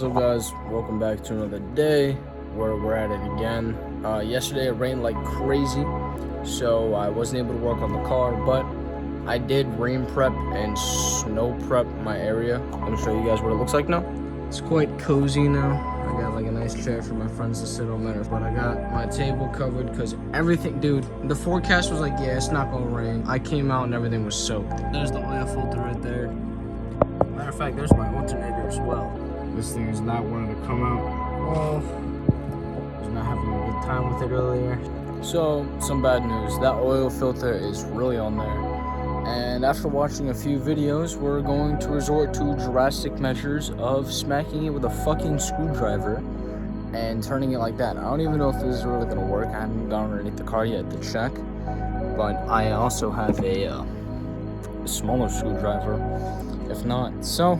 What's up, guys? Welcome back to another day where we're at it again. Yesterday it rained like crazy, so I wasn't able to work on the car, but I did rain prep and snow prep my area. I'm gonna show you guys what it looks like now. It's quite cozy now. I got like a nice chair for my friends to sit on there, but I got my table covered because everything, dude, the forecast was like, yeah, it's not gonna rain. I came out and everything was soaked. There's the oil filter right there. Matter of fact, there's my alternator as well. This thing is not wanting to come out. Well, I was not having a good time with it earlier. So, some bad news. That oil filter is really on there. And after watching a few videos, we're going to resort to drastic measures of smacking it with a fucking screwdriver and turning it like that. I don't even know if this is really gonna work. I haven't gone underneath the car yet to check. But I also have a smaller screwdriver, if not. So,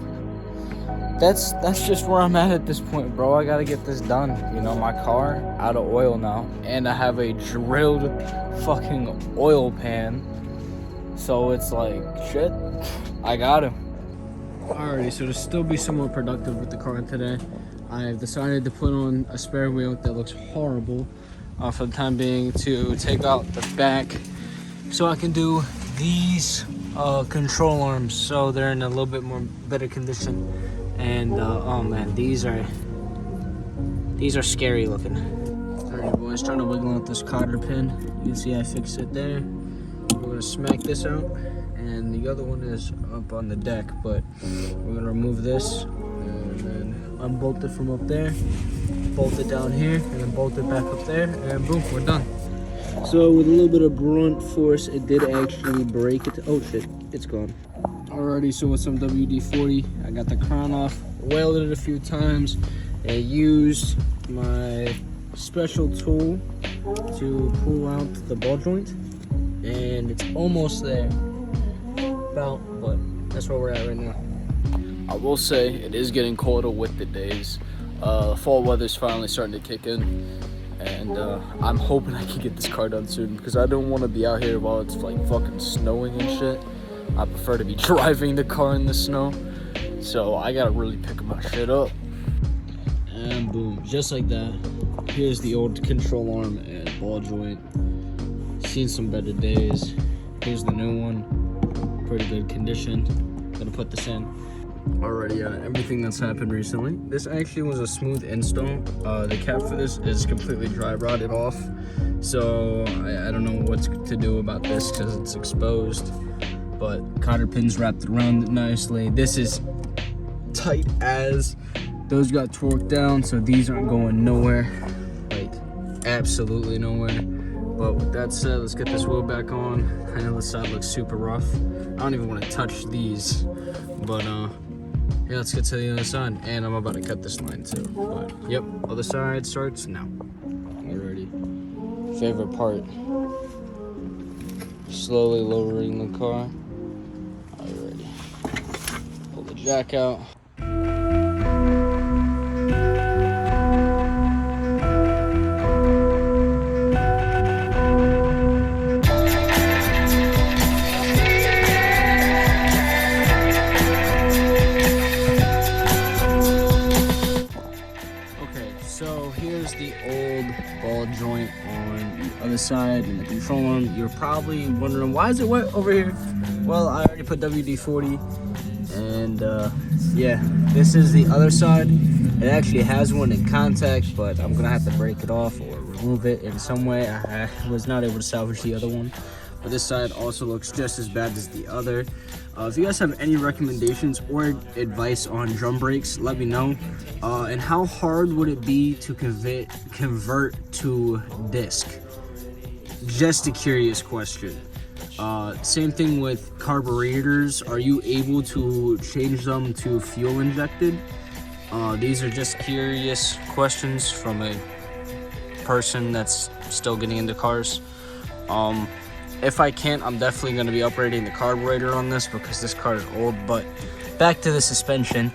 that's just where I'm at this point, bro. I gotta get this done. You know, my car out of oil now, and I have a drilled fucking oil pan. So it's like, shit, I gotta. Alrighty, so to still be somewhat productive with the car today, I've decided to put on a spare wheel that looks horrible for the time being to take out the back so I can do these control arms so they're in a little bit more better condition. And oh man, these are scary looking. Alright boys, trying to wiggle out this cotter pin. You can see I fixed it there. We're gonna smack this out, and the other one is up on the deck, but we're gonna remove this and then unbolt it from up there, bolt it down here, and then bolt it back up there, and boom, we're done. So with a little bit of brunt force, it did actually break it. Oh shit, it's gone. Alrighty, so with some WD-40, I got the crown off, welded it a few times, and used my special tool to pull out the ball joint, and it's almost there, about, but that's where we're at right now. I will say, it is getting colder with the days. Fall weather's finally starting to kick in, and I'm hoping I can get this car done soon, because I don't want to be out here while it's like fucking snowing and shit. I prefer to be driving the car in the snow, so I gotta really pick my shit up. And boom, just like that, here's the old control arm and ball joint. Seen some better days. Here's the new one, pretty good condition. Gonna put this in. Already everything that's happened recently. This actually was a smooth install. The cap for this is completely dry rotted off, so I don't know what to do about this because it's exposed. But cotter pins wrapped around it nicely. This is tight as. Those got torqued down, so these aren't going nowhere, like absolutely nowhere. But with that said, let's get this wheel back on. I know the side looks super rough. I don't even want to touch these, but yeah, let's get to the other side. And I'm about to cut this line too. But yep, other side starts now. Alrighty. Favorite part. Slowly lowering the car. Alrighty. Pull the jack out. So here's the old ball joint on the other side and the control arm. You're probably wondering, why is it wet over here? Well, I already put WD-40, and yeah, this is the other side. It actually has one in contact, but I'm gonna have to break it off or remove it in some way. I was not able to salvage the other one. But this side also looks just as bad as the other. If you guys have any recommendations or advice on drum brakes, let me know. And how hard would it be to convert to disc? Just a curious question. Same thing with carburetors. Are you able to change them to fuel injected? These are just curious questions from a person that's still getting into cars. If I can't, I'm definitely going to be upgrading the carburetor on this because this car is old. But back to the suspension.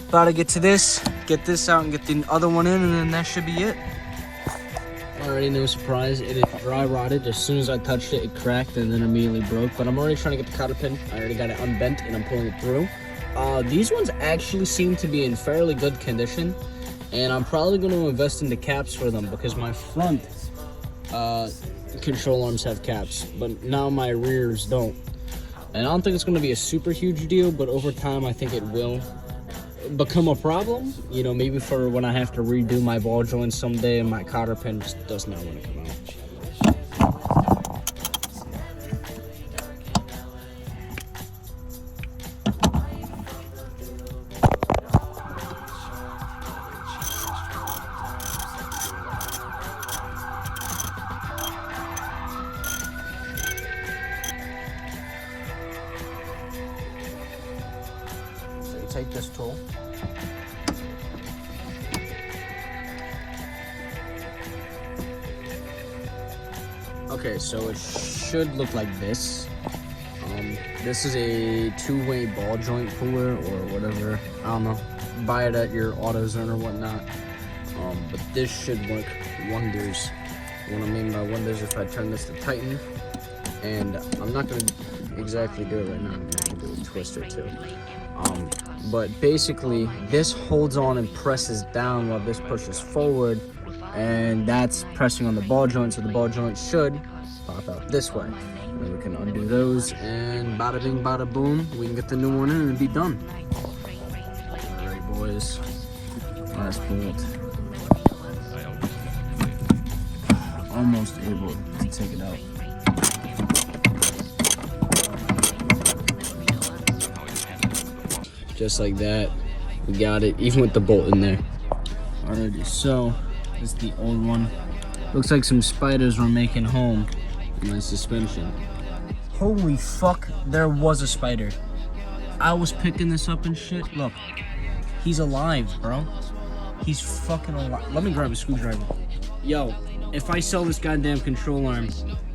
About to get to this, get this out and get the other one in, and then that should be it. Already, no surprise, it is dry rotted. As soon as I touched it, it cracked and then immediately broke. But I'm already trying to get the cotter pin. I already got it unbent and I'm pulling it through. These ones actually seem to be in fairly good condition, and I'm probably going to invest into caps for them because my front control arms have caps, but now my rears don't. And I don't think it's going to be a super huge deal, but over time I think it will become a problem. You know, maybe for when I have to redo my ball joints someday and my cotter pin just does not want to come out. Take this tool. Okay, so it should look like this. This is a two-way ball joint puller or whatever. I don't know. Buy it at your AutoZone or whatnot. But this should work wonders. What I mean by wonders, if I turn this to tighten, and I'm not gonna exactly do it right now. I'm gonna do a twister too. But basically this holds on and presses down while this pushes forward, and that's pressing on the ball joint, so the ball joint should pop out this way. And then we can undo those, and bada bing bada boom, we can get the new one in and be done. Alright boys, last bolt. Almost able to take it out. Just like that, we got it, even with the bolt in there. Alrighty, so this is the old one. Looks like some spiders were making home in my suspension. Holy fuck, there was a spider. I was picking this up and shit. Look, he's alive, bro. He's fucking alive. Let me grab a screwdriver. Yo, if I sell this goddamn control arm,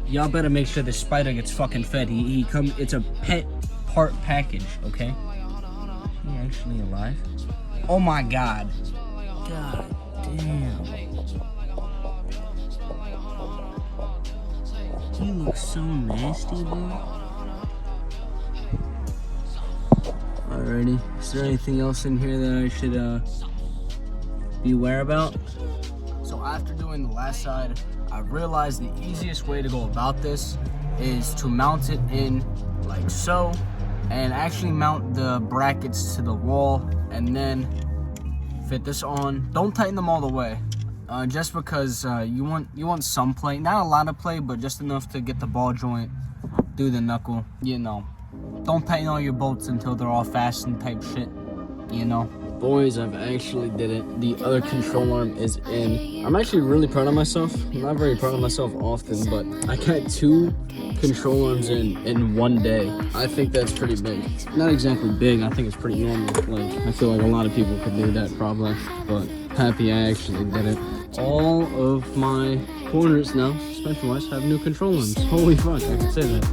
y'all better make sure the spider gets fucking fed. It's a pet part package, okay? He actually alive? Oh my god. God damn. He looks so nasty, dude. Alrighty. Is there anything else in here that I should be aware about? So after doing the last side, I realized the easiest way to go about this is to mount it in like so, and actually mount the brackets to the wall and then fit this on. Don't tighten them all the way, just because you want some play, not a lot of play, but just enough to get the ball joint, do the knuckle, you know. Don't tighten all your bolts until they're all fastened type shit, you know. Boys, I've actually did it. The other control arm is in. I'm actually really proud of myself. I'm not very proud of myself often, but I got 2 control arms in one day. I think that's pretty big. Not exactly big, I think it's pretty normal. Like, I feel like a lot of people could do that probably, but happy I actually did it. All of my corners now, suspension-wise, have new control arms. Holy fuck, I can say that.